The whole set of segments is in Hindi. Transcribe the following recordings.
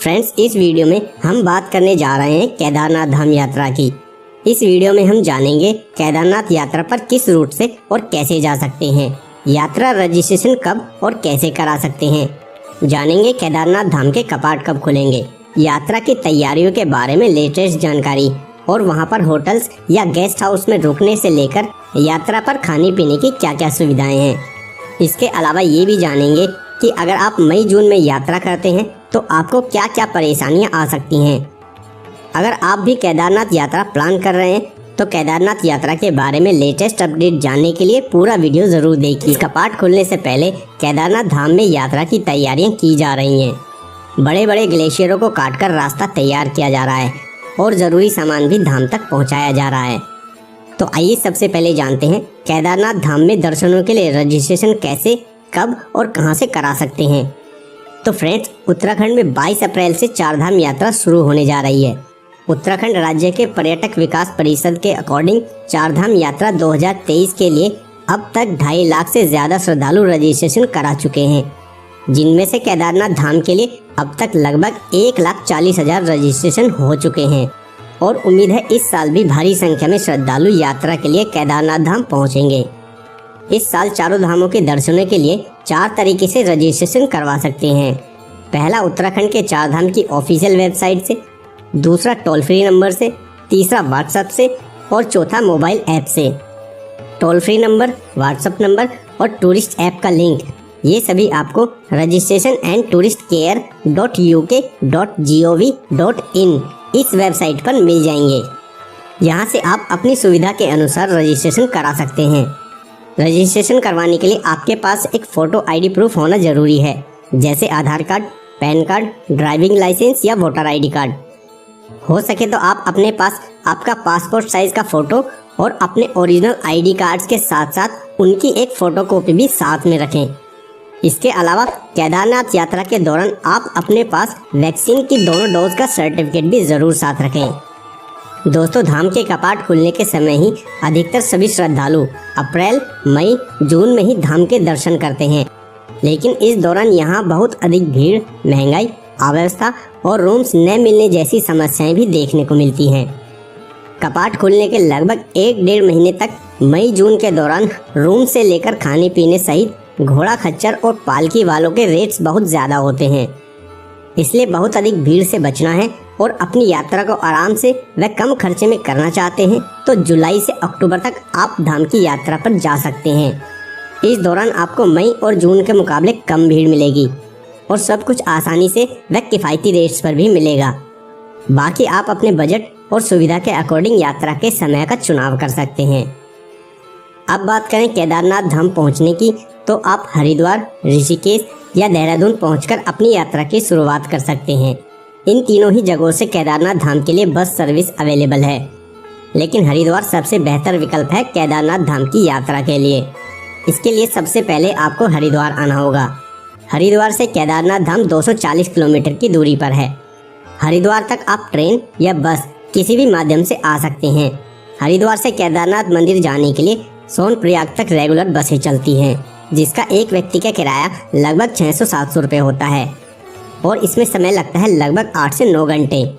फ्रेंड्स, इस वीडियो में हम बात करने जा रहे हैं केदारनाथ धाम यात्रा की। इस वीडियो में हम जानेंगे केदारनाथ यात्रा पर किस रूट से और कैसे जा सकते हैं, यात्रा रजिस्ट्रेशन कब और कैसे करा सकते हैं, जानेंगे केदारनाथ धाम के कपाट कब खुलेंगे, यात्रा की तैयारियों के बारे में लेटेस्ट जानकारी और वहां पर होटल्स या गेस्ट हाउस में रुकने से लेकर यात्रा पर खाने पीने की क्या क्या सुविधाएं हैं। इसके अलावा ये भी जानेंगे कि अगर आप मई जून में यात्रा करते हैं तो आपको क्या क्या परेशानियां आ सकती हैं। अगर आप भी केदारनाथ यात्रा प्लान कर रहे हैं तो केदारनाथ यात्रा के बारे में लेटेस्ट अपडेट जानने के लिए पूरा वीडियो ज़रूर देखिए। कपाट खुलने से पहले केदारनाथ धाम में यात्रा की तैयारियां की जा रही हैं। बड़े बड़े ग्लेशियरों को काटकर रास्ता तैयार किया जा रहा है और ज़रूरी सामान भी धाम तक पहुंचाया जा रहा है। तो आइए सबसे पहले जानते हैं केदारनाथ धाम में दर्शनों के लिए रजिस्ट्रेशन कैसे, कब और कहां से करा सकते हैं। तो फ्रेंड्स, उत्तराखंड में 22 अप्रैल से चारधाम यात्रा शुरू होने जा रही है। उत्तराखंड राज्य के पर्यटक विकास परिषद के अकॉर्डिंग चारधाम यात्रा 2023 के लिए अब तक 2.5 लाख से ज़्यादा श्रद्धालु रजिस्ट्रेशन करा चुके हैं, जिनमें से केदारनाथ धाम के लिए अब तक लगभग 1,40,000 रजिस्ट्रेशन हो चुके हैं और उम्मीद है इस साल भी भारी संख्या में श्रद्धालु यात्रा के लिए केदारनाथ धाम पहुंचेंगे। इस साल चारों धामों के दर्शनों के लिए 4 तरीके से रजिस्ट्रेशन करवा सकते हैं। पहला, उत्तराखंड के चारधाम की ऑफिशियल वेबसाइट से, दूसरा टोल फ्री नंबर से, तीसरा व्हाट्सएप से और चौथा मोबाइल ऐप से। Toll free number, WhatsApp number और टूरिस्ट ऐप का लिंक, ये सभी आपको registration@touristcare.uk.gov.in इस वेबसाइट पर मिल जाएंगे। यहाँ से आप अपनी सुविधा के अनुसार रजिस्ट्रेशन करा सकते हैं। रजिस्ट्रेशन करवाने के लिए आपके पास एक फ़ोटो आईडी प्रूफ होना ज़रूरी है, जैसे Aadhaar card, PAN card, driving licence या वोटर आईडी कार्ड। हो सके तो आप अपने पास आपका पासपोर्ट साइज़ का फ़ोटो और अपने ओरिजिनल आईडी कार्ड्स के साथ साथ उनकी एक फ़ोटोकॉपी भी साथ में रखें। इसके अलावा केदारनाथ यात्रा के दौरान आप अपने पास वैक्सीन की दोनों डोज का सर्टिफिकेट भी ज़रूर साथ रखें। दोस्तों, धाम के कपाट खुलने के समय ही अधिकतर सभी श्रद्धालु अप्रैल, मई, जून में ही धाम के दर्शन करते हैं, लेकिन इस दौरान यहाँ बहुत अधिक भीड़, महंगाई, अव्यवस्था और रूम्स न मिलने जैसी समस्याएं भी देखने को मिलती हैं। कपाट खुलने के लगभग 1-1.5 महीने तक मई जून के दौरान रूम से लेकर खाने पीने सहित घोड़ा खच्चर और पालकी वालों के रेट्स बहुत ज़्यादा होते हैं। इसलिए बहुत अधिक भीड़ से बचना है और अपनी यात्रा को आराम से व कम खर्चे में करना चाहते हैं तो जुलाई से अक्टूबर तक आप धाम की यात्रा पर जा सकते हैं। इस दौरान आपको मई और जून के मुकाबले कम भीड़ मिलेगी और सब कुछ आसानी से व किफ़ायती रेट्स पर भी मिलेगा। बाकी आप अपने बजट और सुविधा के अकॉर्डिंग यात्रा के समय का चुनाव कर सकते हैं। अब बात करें केदारनाथ धाम पहुंचने की, तो आप हरिद्वार, ऋषिकेश या देहरादून पहुंचकर अपनी यात्रा की शुरुआत कर सकते हैं। इन तीनों ही जगहों से केदारनाथ धाम के लिए बस सर्विस अवेलेबल है, लेकिन हरिद्वार सबसे बेहतर विकल्प है केदारनाथ धाम की यात्रा के लिए। इसके लिए सबसे पहले आपको हरिद्वार आना होगा। हरिद्वार से केदारनाथ धाम 240 किलोमीटर की दूरी पर है। हरिद्वार तक आप ट्रेन या बस किसी भी माध्यम से आ सकते हैं। हरिद्वार से केदारनाथ मंदिर जाने के लिए सोनप्रयाग तक रेगुलर बसें चलती हैं, जिसका एक व्यक्ति का किराया लगभग 600-700 रुपये होता है और इसमें समय लगता है लगभग 8 से 9 घंटे।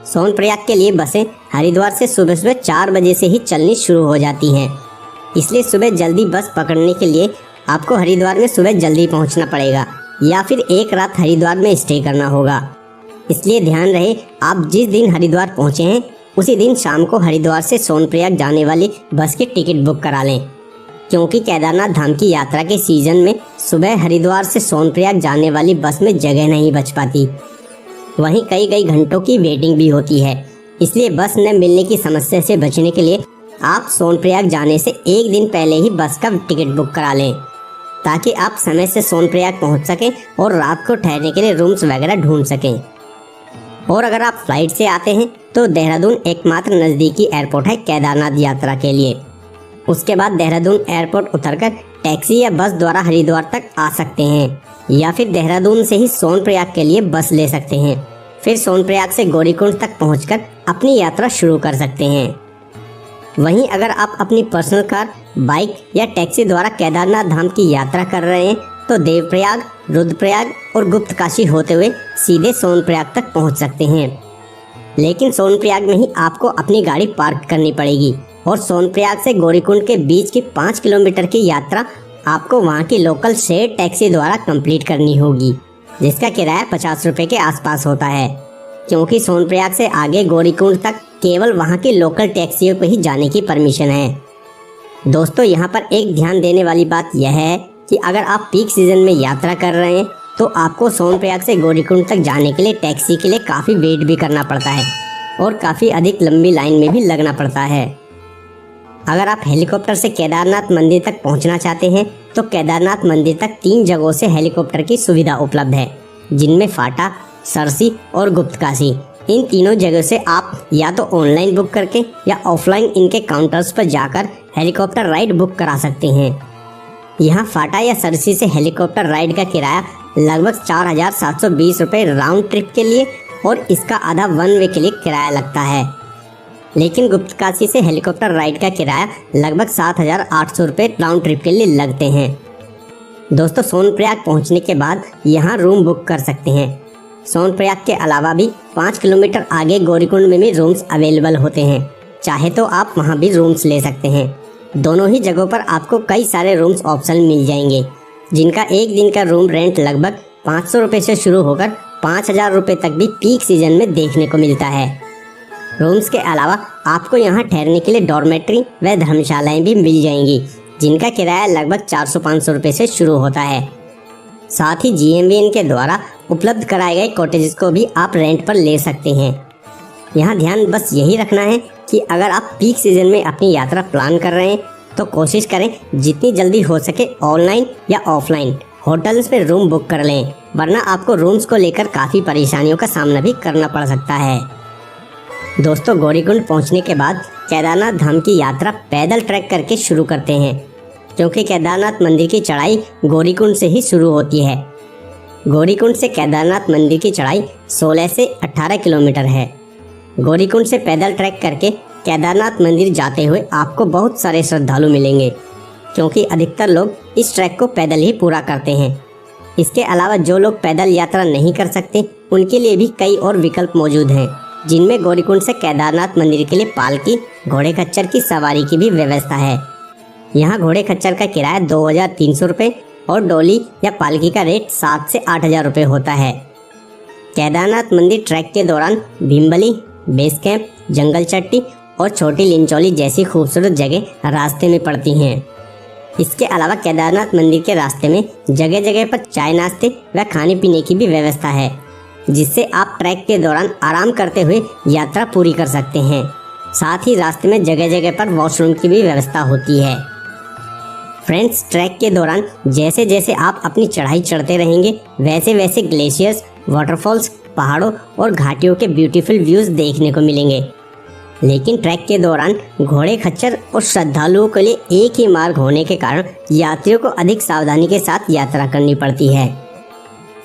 सोनप्रयाग के लिए बसें हरिद्वार से सुबह सुबह 4 बजे से ही चलनी शुरू हो जाती हैं, इसलिए सुबह जल्दी बस पकड़ने के लिए आपको हरिद्वार में सुबह जल्दी पहुंचना पड़ेगा या फिर एक रात हरिद्वार में स्टे करना होगा। इसलिए ध्यान रहे, आप जिस दिन हरिद्वार पहुंचे हैं उसी दिन शाम को हरिद्वार से सोनप्रयाग जाने वाली बस की टिकट बुक करा लें, क्योंकि केदारनाथ धाम की यात्रा के सीज़न में सुबह हरिद्वार से सोनप्रयाग जाने वाली बस में जगह नहीं बच पाती। वहीं कई घंटों की वेटिंग भी होती है। इसलिए बस न मिलने की समस्या से बचने के लिए आप सोनप्रयाग जाने से एक दिन पहले ही बस का टिकट बुक करा लें, ताकि आप समय से सोनप्रयाग पहुंच सकें और रात को ठहरने के लिए रूम्स वगैरह ढूंढ सकें। और अगर आप फ्लाइट से आते हैं तो देहरादून एकमात्र नज़दीकी एयरपोर्ट है केदारनाथ यात्रा के लिए। उसके बाद देहरादून एयरपोर्ट उतरकर टैक्सी या बस द्वारा हरिद्वार तक आ सकते हैं, या फिर देहरादून से ही सोनप्रयाग के लिए बस ले सकते हैं। फिर सोनप्रयाग से गौरीकुंड तक पहुंचकर अपनी यात्रा शुरू कर सकते हैं। वहीं अगर आप अपनी पर्सनल कार, बाइक या टैक्सी द्वारा केदारनाथ धाम की यात्रा कर रहे हैं तो देवप्रयाग, रुद्रप्रयाग और गुप्तकाशी होते हुए सीधे सोनप्रयाग तक पहुंच सकते हैं। लेकिन सोनप्रयाग में ही आपको अपनी गाड़ी पार्क करनी पड़ेगी और सोनप्रयाग से गौरीकुंड के बीच की 5 किलोमीटर की यात्रा आपको वहां की लोकल शेयर टैक्सी द्वारा कंप्लीट करनी होगी, जिसका किराया 50 रुपये के आसपास होता है, क्योंकि सोनप्रयाग से आगे गौरीकुंड तक केवल वहां की लोकल टैक्सियों को ही जाने की परमिशन है। दोस्तों, यहाँ पर एक ध्यान देने वाली बात यह है कि अगर आप पीक सीजन में यात्रा कर रहे हैं तो आपको सोनप्रयाग से गौरीकुंड तक जाने के लिए टैक्सी के लिए काफ़ी वेट भी करना पड़ता है और काफ़ी अधिक लंबी लाइन में भी लगना पड़ता है। अगर आप हेलीकॉप्टर से केदारनाथ मंदिर तक पहुंचना चाहते हैं तो केदारनाथ मंदिर तक 3 जगहों से हेलीकॉप्टर की सुविधा उपलब्ध है, जिनमें फाटा, सरसी और गुप्तकाशी। इन तीनों जगह से आप या तो ऑनलाइन बुक करके या ऑफलाइन इनके काउंटर्स पर जाकर हेलीकॉप्टर राइड बुक करा सकते हैं। यहाँ फाटा या सरसी से हेलीकॉप्टर राइड का किराया लगभग 4,720 रुपये राउंड ट्रिप के लिए और इसका आधा वन वे के लिए किराया लगता है। लेकिन गुप्तकाशी से हेलीकॉप्टर राइड का किराया लगभग 7,800 रुपये राउंड ट्रिप के लिए लगते हैं। दोस्तों, सोनप्रयाग पहुँचने के बाद यहाँ रूम बुक कर सकते हैं। सोनप्रयाग के अलावा भी 5 किलोमीटर आगे गौरीकुंड में भी रूम्स अवेलेबल होते हैं, चाहे तो आप वहाँ भी रूम्स ले सकते हैं। दोनों ही जगहों पर आपको कई सारे रूम्स ऑप्शन मिल जाएंगे, जिनका एक दिन का रूम रेंट लगभग 500 रुपये से शुरू होकर 5,000 रुपये तक भी पीक सीजन में देखने को मिलता है। रूम्स के अलावा आपको यहाँ ठहरने के लिए डॉर्मेट्री व धर्मशालाएं भी मिल जाएंगी, जिनका किराया लगभग 400-500 रुपये से शुरू होता है। साथ ही GMVN के द्वारा उपलब्ध कराए गए कॉटेजेस को भी आप रेंट पर ले सकते हैं। यहाँ ध्यान बस यही रखना है कि अगर आप पीक सीजन में अपनी यात्रा प्लान कर रहे हैं तो कोशिश करें जितनी जल्दी हो सके ऑनलाइन या ऑफलाइन होटल्स में रूम बुक कर लें, वरना आपको रूम्स को लेकर काफ़ी परेशानियों का सामना भी करना पड़ सकता है। दोस्तों, गौरीकुंड पहुँचने के बाद केदारनाथ धाम की यात्रा पैदल ट्रैक करके शुरू करते हैं, क्योंकि केदारनाथ मंदिर की चढ़ाई गौरीकुंड से ही शुरू होती है। गौरीकुंड से केदारनाथ मंदिर की चढ़ाई 16 से 18 किलोमीटर है। गौरीकुंड से पैदल ट्रैक करके केदारनाथ मंदिर जाते हुए आपको बहुत सारे श्रद्धालु मिलेंगे, क्योंकि अधिकतर लोग इस ट्रैक को पैदल ही पूरा करते हैं। इसके अलावा जो लोग पैदल यात्रा नहीं कर सकते उनके लिए भी कई और विकल्प मौजूद हैं, जिनमें गौरीकुंड से केदारनाथ मंदिर के लिए पालकी, घोड़े खच्चर की सवारी की भी व्यवस्था है। यहाँ घोड़े खच्चर का किराया 2,300 रुपये और डोली या पालकी का रेट 7 से 8,000 रुपये होता है। केदारनाथ मंदिर ट्रैक के दौरान भीमबली, बेस कैंप, जंगल चट्टी और छोटी लिंचौली जैसी खूबसूरत जगह रास्ते में पड़ती हैं। इसके अलावा केदारनाथ मंदिर के रास्ते में जगह जगह पर चाय नाश्ते व खाने पीने की भी व्यवस्था है, जिससे आप ट्रैक के दौरान आराम करते हुए यात्रा पूरी कर सकते हैं। साथ ही रास्ते में जगह जगह पर वॉशरूम की भी व्यवस्था होती है। फ्रेंड्स, ट्रैक के दौरान जैसे जैसे आप अपनी चढ़ाई चढ़ते रहेंगे वैसे वैसे ग्लेशियर्स, वाटरफॉल्स, पहाड़ों और घाटियों के ब्यूटीफुल व्यूज़ देखने को मिलेंगे। लेकिन ट्रैक के दौरान घोड़े खच्चर और श्रद्धालुओं के लिए एक ही मार्ग होने के कारण यात्रियों को अधिक सावधानी के साथ यात्रा करनी पड़ती है।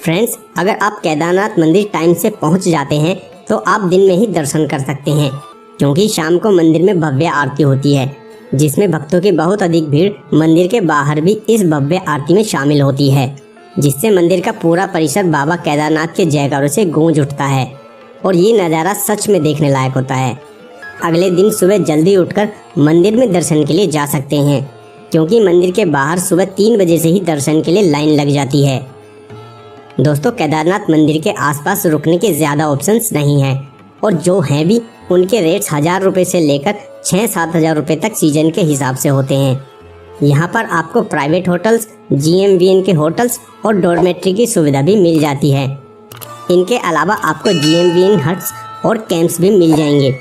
फ्रेंड्स, अगर आप केदारनाथ मंदिर टाइम से पहुंच जाते हैं तो आप दिन में ही दर्शन कर सकते हैं, क्योंकि शाम को मंदिर में भव्य आरती होती है, जिसमें भक्तों की बहुत अधिक भीड़ मंदिर के बाहर भी इस भव्य आरती में शामिल होती है, जिससे मंदिर का पूरा परिसर बाबा केदारनाथ के जयकारों से गूंज उठता है और ये नज़ारा सच में देखने लायक होता है। अगले दिन सुबह जल्दी उठकर मंदिर में दर्शन के लिए जा सकते हैं, क्योंकि मंदिर के बाहर सुबह 3 बजे से ही दर्शन के लिए लाइन लग जाती है। दोस्तों, केदारनाथ मंदिर के आसपास रुकने के ज़्यादा ऑप्शंस नहीं हैं, और जो हैं भी उनके रेट्स 1,000 रुपये से लेकर 6-7 हज़ार रुपये तक सीजन के हिसाब से होते हैं। यहाँ पर आपको प्राइवेट होटल्स, GMVN के होटल्स और डॉर्मेट्री की सुविधा भी मिल जाती है। इनके अलावा आपको GMVN हट्स और कैंप्स भी मिल जाएंगे।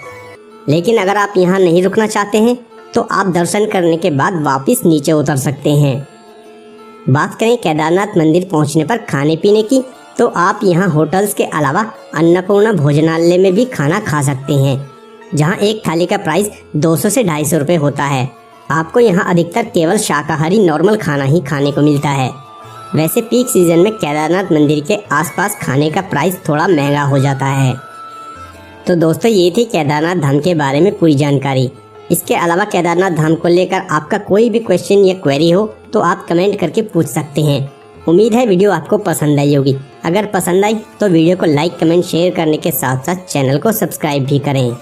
लेकिन अगर आप यहाँ नहीं रुकना चाहते हैं तो आप दर्शन करने के बाद वापस नीचे उतर सकते हैं। बात करें केदारनाथ मंदिर पहुँचने पर खाने पीने की, तो आप यहाँ होटल्स के अलावा अन्नपूर्णा भोजनालय में भी खाना खा सकते हैं, जहाँ एक थाली का प्राइस 200 से 250 रुपये होता है। आपको यहाँ अधिकतर केवल शाकाहारी नॉर्मल खाना ही खाने को मिलता है। वैसे पीक सीजन में केदारनाथ मंदिर के आसपास खाने का प्राइस थोड़ा महंगा हो जाता है। तो दोस्तों, ये थी केदारनाथ धाम के बारे में पूरी जानकारी। इसके अलावा केदारनाथ धाम को लेकर आपका कोई भी क्वेश्चन या क्वेरी हो तो आप कमेंट करके पूछ सकते हैं। उम्मीद है वीडियो आपको पसंद आई होगी। अगर पसंद आई तो वीडियो को लाइक, कमेंट, शेयर करने के साथ साथ चैनल को सब्सक्राइब भी करें।